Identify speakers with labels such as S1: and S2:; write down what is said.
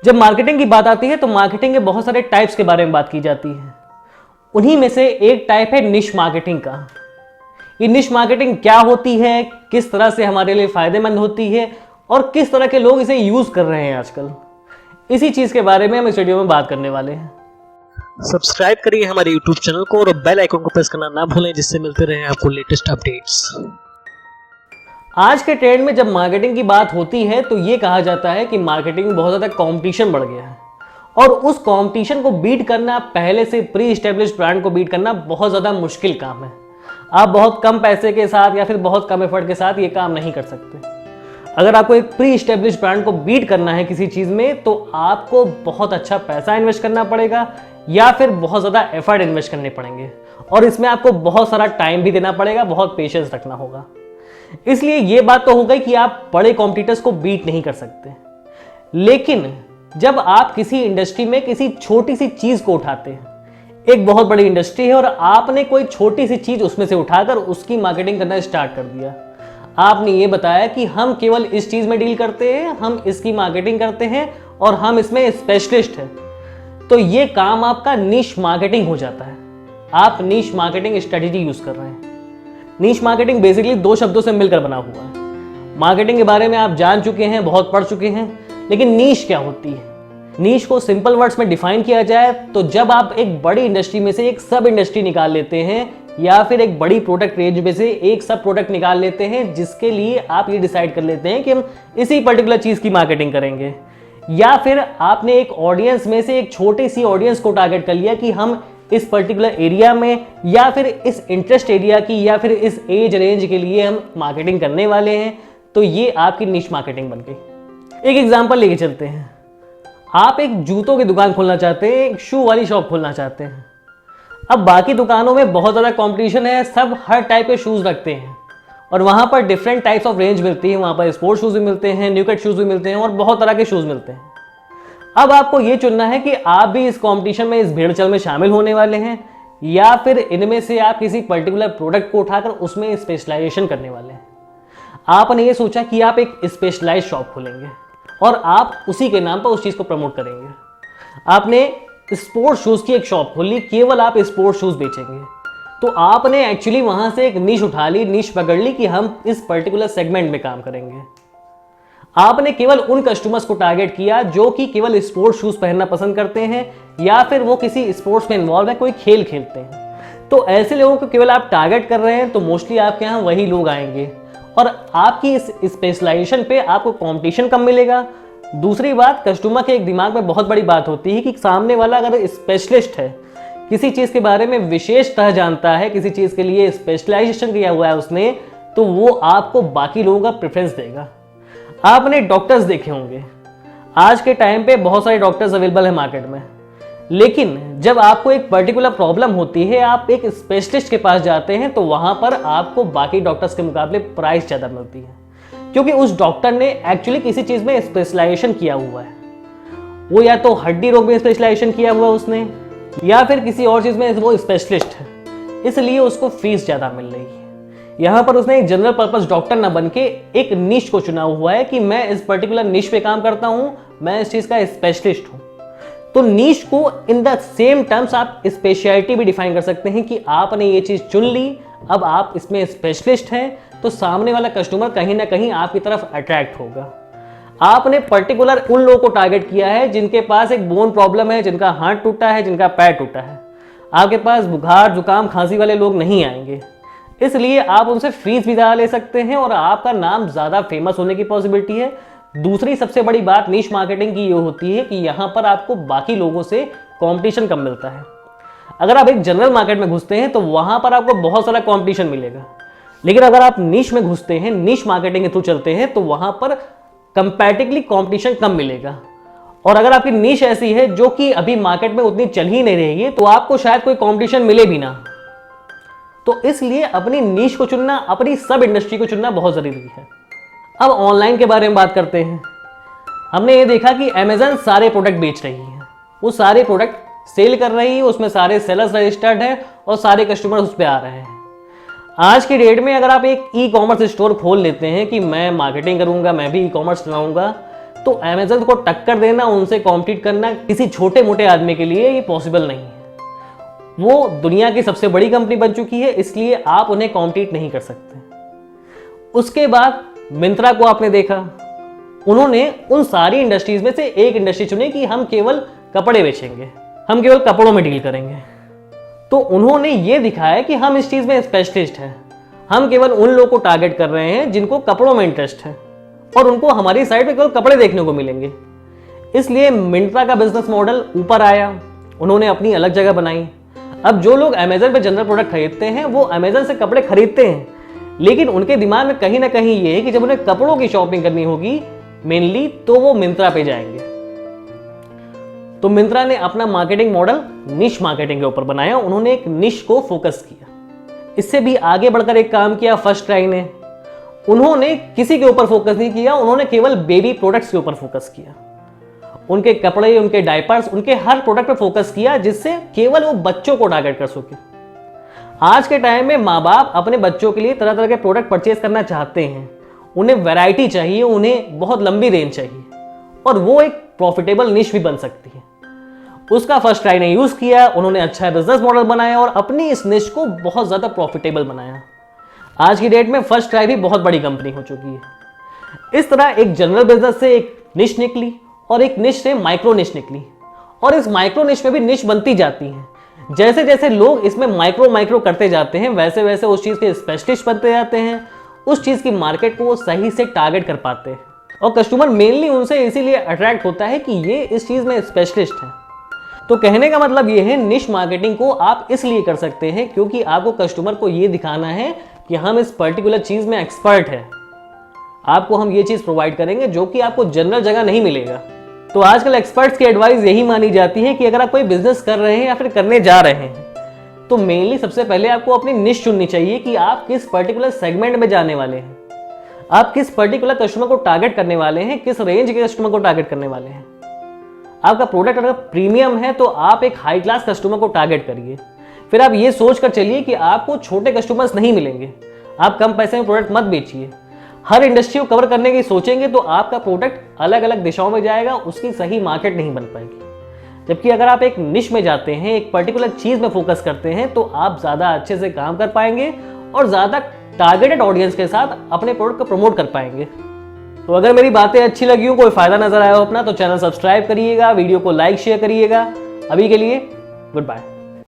S1: जब मार्केटिंग की बात आती है तो मार्केटिंग के बहुत सारे टाइप्स के बारे में बात की जाती है। उन्हीं में से एक टाइप है निश मार्केटिंग का। ये निश मार्केटिंग क्या होती है, किस तरह से हमारे लिए फायदेमंद होती है और किस तरह के लोग इसे यूज कर रहे हैं आजकल, इसी चीज के बारे में हम इस वीडियो में बात करने वाले हैं।
S2: सब्सक्राइब करिए हमारे YouTube चैनल को और बेल आइकन को प्रेस करना ना भूलें, जिससे मिलते रहे आपको लेटेस्ट अपडेट्स।
S1: आज के ट्रेंड में जब मार्केटिंग की बात होती है तो ये कहा जाता है कि मार्केटिंग में बहुत ज़्यादा कंपटीशन बढ़ गया है और उस कंपटीशन को बीट करना, पहले से प्री एस्टेब्लिश्ड ब्रांड को बीट करना बहुत ज़्यादा मुश्किल काम है। आप बहुत कम पैसे के साथ या फिर बहुत कम एफर्ट के साथ ये काम नहीं कर सकते। अगर आपको एक प्री एस्टेब्लिश्ड ब्रांड को बीट करना है किसी चीज़ में तो आपको बहुत अच्छा पैसा इन्वेस्ट करना पड़ेगा या फिर बहुत ज़्यादा एफर्ट इन्वेस्ट करने पड़ेंगे और इसमें आपको बहुत सारा टाइम भी देना पड़ेगा, बहुत पेशेंस रखना होगा। इसलिए ये बात तो हो गई कि आप बड़े कॉम्पिटिटर्स को बीट नहीं कर सकते, लेकिन जब आप किसी इंडस्ट्री में किसी छोटी सी चीज को उठाते हैं, एक बहुत बड़ी इंडस्ट्री है और आपने कोई छोटी सी चीज उसमें से उठाकर उसकी मार्केटिंग करना स्टार्ट कर दिया। आपने ये बताया कि हम केवल इस चीज में डील करते हैं, हम इसकी मार्केटिंग करते हैं और हम इसमें स्पेशलिस्ट हैं, तो ये काम आपका निश मार्केटिंग हो जाता है। आप निश मार्केटिंग स्ट्रेटेजी यूज कर रहे हैं। नीश मार्केटिंग बेसिकली दो शब्दों से मिलकर बना हुआ है। मार्केटिंग के बारे में आप जान चुके हैं, बहुत पढ़ चुके हैं, लेकिन नीश क्या होती है? नीश को सिंपल वर्ड्स में डिफाइन किया जाए तो जब आप एक बड़ी इंडस्ट्री में से एक सब इंडस्ट्री निकाल लेते हैं या फिर एक बड़ी प्रोडक्ट रेंज में से एक सब प्रोडक्ट निकाल लेते हैं जिसके लिए आप ये डिसाइड कर लेते हैं कि हम इसी पर्टिकुलर चीज की मार्केटिंग करेंगे, या फिर आपने एक ऑडियंस में से एक छोटी सी ऑडियंस को टारगेट कर लिया कि हम इस पर्टिकुलर एरिया में या फिर इस इंटरेस्ट एरिया की या फिर इस एज रेंज के लिए हम मार्केटिंग करने वाले हैं, तो ये आपकी निश मार्केटिंग बन गई। एक एग्जांपल लेके चलते हैं। आप एक जूतों की दुकान खोलना चाहते हैं, एक शू वाली शॉप खोलना चाहते हैं। अब बाकी दुकानों में बहुत ज़्यादा कंपटीशन है, सब हर टाइप के शूज़ रखते हैं और वहाँ पर डिफरेंट टाइप्स ऑफ रेंज मिलती है। वहाँ पर स्पोर्ट्स शूज़ भी मिलते हैं, न्यू कट शूज़ भी मिलते हैं और बहुत तरह के शूज़ मिलते हैं। अब आपको ये चुनना है कि आप भी इस कंपटीशन में, इस भेड़चाल में शामिल होने वाले हैं या फिर इनमें से आप किसी पर्टिकुलर प्रोडक्ट को उठाकर उसमें स्पेशलाइजेशन करने वाले हैं। आपने ये सोचा कि आप एक स्पेशलाइज शॉप खोलेंगे और आप उसी के नाम पर उस चीज़ को प्रमोट करेंगे। आपने स्पोर्ट्स शूज़ की एक शॉप खोली, केवल आप स्पोर्ट्स शूज़ बेचेंगे, तो आपने एक्चुअली वहाँ से एक निश उठा ली, निश पकड़ ली कि हम इस पर्टिकुलर सेगमेंट में काम करेंगे। आपने केवल उन कस्टमर्स को टारगेट किया जो कि केवल स्पोर्ट्स शूज पहनना पसंद करते हैं या फिर वो किसी स्पोर्ट्स में इन्वॉल्व है, कोई खेल खेलते हैं। तो ऐसे लोगों को केवल आप टारगेट कर रहे हैं, तो मोस्टली आपके यहाँ वही लोग आएंगे और आपकी इस स्पेशलाइजेशन पे आपको कंपटीशन कम मिलेगा। दूसरी बात, कस्टमर के एक दिमाग में बहुत बड़ी बात होती है कि सामने वाला अगर स्पेशलिस्ट है, किसी चीज़ के बारे में विशेषतः जानता है, किसी चीज़ के लिए स्पेशलाइजेशन किया हुआ है उसने, तो वो आपको बाकी लोगों का प्रेफरेंस देगा। आपने डॉक्टर्स देखे होंगे, आज के टाइम पे बहुत सारे डॉक्टर्स अवेलेबल है मार्केट में, लेकिन जब आपको एक पर्टिकुलर प्रॉब्लम होती है, आप एक स्पेशलिस्ट के पास जाते हैं तो वहां पर आपको बाकी डॉक्टर्स के मुकाबले प्राइस ज़्यादा मिलती है, क्योंकि उस डॉक्टर ने एक्चुअली किसी चीज़ में स्पेशलाइजेशन किया हुआ है। वो या तो हड्डी रोग में स्पेशलाइजेशन किया हुआ उसने या फिर किसी और चीज़ में वो स्पेशलिस्ट है, इसलिए उसको फीस ज़्यादा मिल रही है। यहाँ पर उसने एक जनरल पर्पस डॉक्टर ना बन के एक निश को चुना हुआ है कि मैं इस पर्टिकुलर निश पे काम करता हूँ, मैं इस चीज़ का स्पेशलिस्ट हूँ। तो निश को इन द सेम टर्म्स आप स्पेशलिटी भी डिफाइन कर सकते हैं कि आपने ये चीज़ चुन ली, अब आप इसमें स्पेशलिस्ट हैं, तो सामने वाला कस्टमर कहीं ना कहीं आपकी तरफ अट्रैक्ट होगा। आपने पर्टिकुलर उन लोगों को टारगेट किया है जिनके पास एक बोन प्रॉब्लम है, जिनका हाथ टूटा है, जिनका पैर टूटा है। आपके पास बुखार, जुकाम, खांसी वाले लोग नहीं आएंगे, इसलिए आप उनसे फीस भी ज़्यादा ले सकते हैं और आपका नाम ज़्यादा फेमस होने की पॉसिबिलिटी है। दूसरी सबसे बड़ी बात निश मार्केटिंग की ये होती है कि यहाँ पर आपको बाकी लोगों से कंपटीशन कम मिलता है। अगर आप एक जनरल मार्केट में घुसते हैं तो वहाँ पर आपको बहुत सारा कंपटीशन मिलेगा, लेकिन अगर आप निश में घुसते हैं, निश मार्केटिंग के थ्रू चलते हैं, तो वहाँ पर कंपैरेटिवली कंपटीशन कम मिलेगा। और अगर आपकी निश ऐसी है जो कि अभी मार्केट में उतनी चल ही नहीं रही है, तो आपको शायद कोई कंपटीशन मिले भी ना। तो इसलिए अपनी नीश को चुनना, अपनी सब इंडस्ट्री को चुनना बहुत ज़रूरी है। अब ऑनलाइन के बारे में बात करते हैं। हमने ये देखा कि अमेज़न सारे प्रोडक्ट बेच रही है, वो सारे प्रोडक्ट सेल कर रही है, उसमें सारे सेलर्स रजिस्टर्ड हैं और सारे कस्टमर उस पर आ रहे हैं। आज की डेट में अगर आप एक ई कॉमर्स स्टोर खोल लेते हैं कि मैं मार्केटिंग करूंगा, मैं भी ई कॉमर्स चलाऊंगा, तो अमेजन को टक्कर देना, उनसे कॉम्पीट करना किसी छोटे मोटे आदमी के लिए ये पॉसिबल नहीं है। वो दुनिया की सबसे बड़ी कंपनी बन चुकी है, इसलिए आप उन्हें कॉम्पीट नहीं कर सकते। उसके बाद मिंत्रा को आपने देखा, उन्होंने उन सारी इंडस्ट्रीज में से एक इंडस्ट्री चुनी कि हम केवल कपड़े बेचेंगे, हम केवल कपड़ों में डील करेंगे। तो उन्होंने ये दिखाया कि हम इस चीज में स्पेशलिस्ट हैं, हम केवल उन लोगों को टारगेट कर रहे हैं जिनको कपड़ों में इंटरेस्ट है और उनको हमारी साइड पे केवल कपड़े देखने को मिलेंगे। इसलिए मिंत्रा का बिजनेस मॉडल ऊपर आया, उन्होंने अपनी अलग जगह बनाई। अब जो लोग अमेजन पे जनरल प्रोडक्ट खरीदते हैं वो अमेजन से कपड़े खरीदते हैं, लेकिन उनके दिमाग में कहीं ना कहीं ये है कि जब उन्हें कपड़ों की शॉपिंग करनी होगी मेनली, तो वो मिंत्रा पे जाएंगे। तो मिंत्रा ने अपना मार्केटिंग मॉडल निश मार्केटिंग के ऊपर बनाया, उन्होंने एक निश को फोकस किया। इससे भी आगे बढ़कर एक काम किया फर्स्ट क्राई ने, उन्होंने किसी के ऊपर फोकस नहीं किया, उन्होंने केवल बेबी प्रोडक्ट्स के ऊपर फोकस किया। उनके कपड़े, उनके डायपर्स, उनके हर प्रोडक्ट पे फोकस किया जिससे केवल वो बच्चों को टारगेट कर सके। आज के टाइम में माँ बाप अपने बच्चों के लिए तरह तरह के प्रोडक्ट परचेज करना चाहते हैं, उन्हें वैरायटी चाहिए, उन्हें बहुत लंबी रेंज चाहिए, और वो एक प्रॉफिटेबल निश भी बन सकती है। उसका फर्स्ट ट्राई ने यूज किया, उन्होंने अच्छा बिजनेस मॉडल बनाया और अपनी इस निश को बहुत ज्यादा प्रॉफिटेबल बनाया। आज की डेट में फर्स्ट ट्राई भी बहुत बड़ी कंपनी हो चुकी है। इस तरह एक जनरल बिजनेस से एक निश निकली और एक निश से माइक्रो निश निकली, और इस माइक्रो निश में भी निश बनती जाती है। जैसे जैसे लोग इसमें माइक्रो करते जाते हैं वैसे वैसे उस चीज के स्पेशलिस्ट बनते जाते हैं, उस चीज की मार्केट को वो सही से टारगेट कर पाते हैं, और कस्टमर मेनली उनसे इसीलिए अट्रैक्ट होता है कि ये इस चीज में स्पेशलिस्ट है। तो कहने का मतलब ये है, निश मार्केटिंग को आप इसलिए कर सकते हैं क्योंकि आपको कस्टमर को ये दिखाना है कि हम इस पर्टिकुलर चीज में एक्सपर्ट हैं, आपको हम ये चीज प्रोवाइड करेंगे जो कि आपको जनरल जगह नहीं मिलेगा। तो आजकल एक्सपर्ट्स की एडवाइस यही मानी जाती है कि अगर आप कोई बिजनेस कर रहे हैं या फिर करने जा रहे हैं तो मेनली सबसे पहले आपको अपनी निश चुननी चाहिए कि आप किस पर्टिकुलर सेगमेंट में जाने वाले हैं, आप किस पर्टिकुलर कस्टमर को टारगेट करने वाले हैं, किस रेंज के कस्टमर को टारगेट करने वाले हैं। आपका प्रोडक्ट अगर प्रीमियम है तो आप एक हाई क्लास कस्टमर को टारगेट करिए। फिर आप ये सोच कर चलिए कि आपको छोटे कस्टमर्स नहीं मिलेंगे, आप कम पैसे में प्रोडक्ट मत बेचिए। हर इंडस्ट्री को कवर करने की सोचेंगे तो आपका प्रोडक्ट अलग अलग दिशाओं में जाएगा, उसकी सही मार्केट नहीं बन पाएगी। जबकि अगर आप एक निश में जाते हैं, एक पर्टिकुलर चीज में फोकस करते हैं, तो आप ज्यादा अच्छे से काम कर पाएंगे और ज्यादा टारगेटेड ऑडियंस के साथ अपने प्रोडक्ट को प्रमोट कर पाएंगे। तो अगर मेरी बातें अच्छी लगी हो, कोई फायदा नजर आया हो अपना, तो चैनल सब्सक्राइब करिएगा, वीडियो को लाइक शेयर करिएगा। अभी के लिए गुड बाय।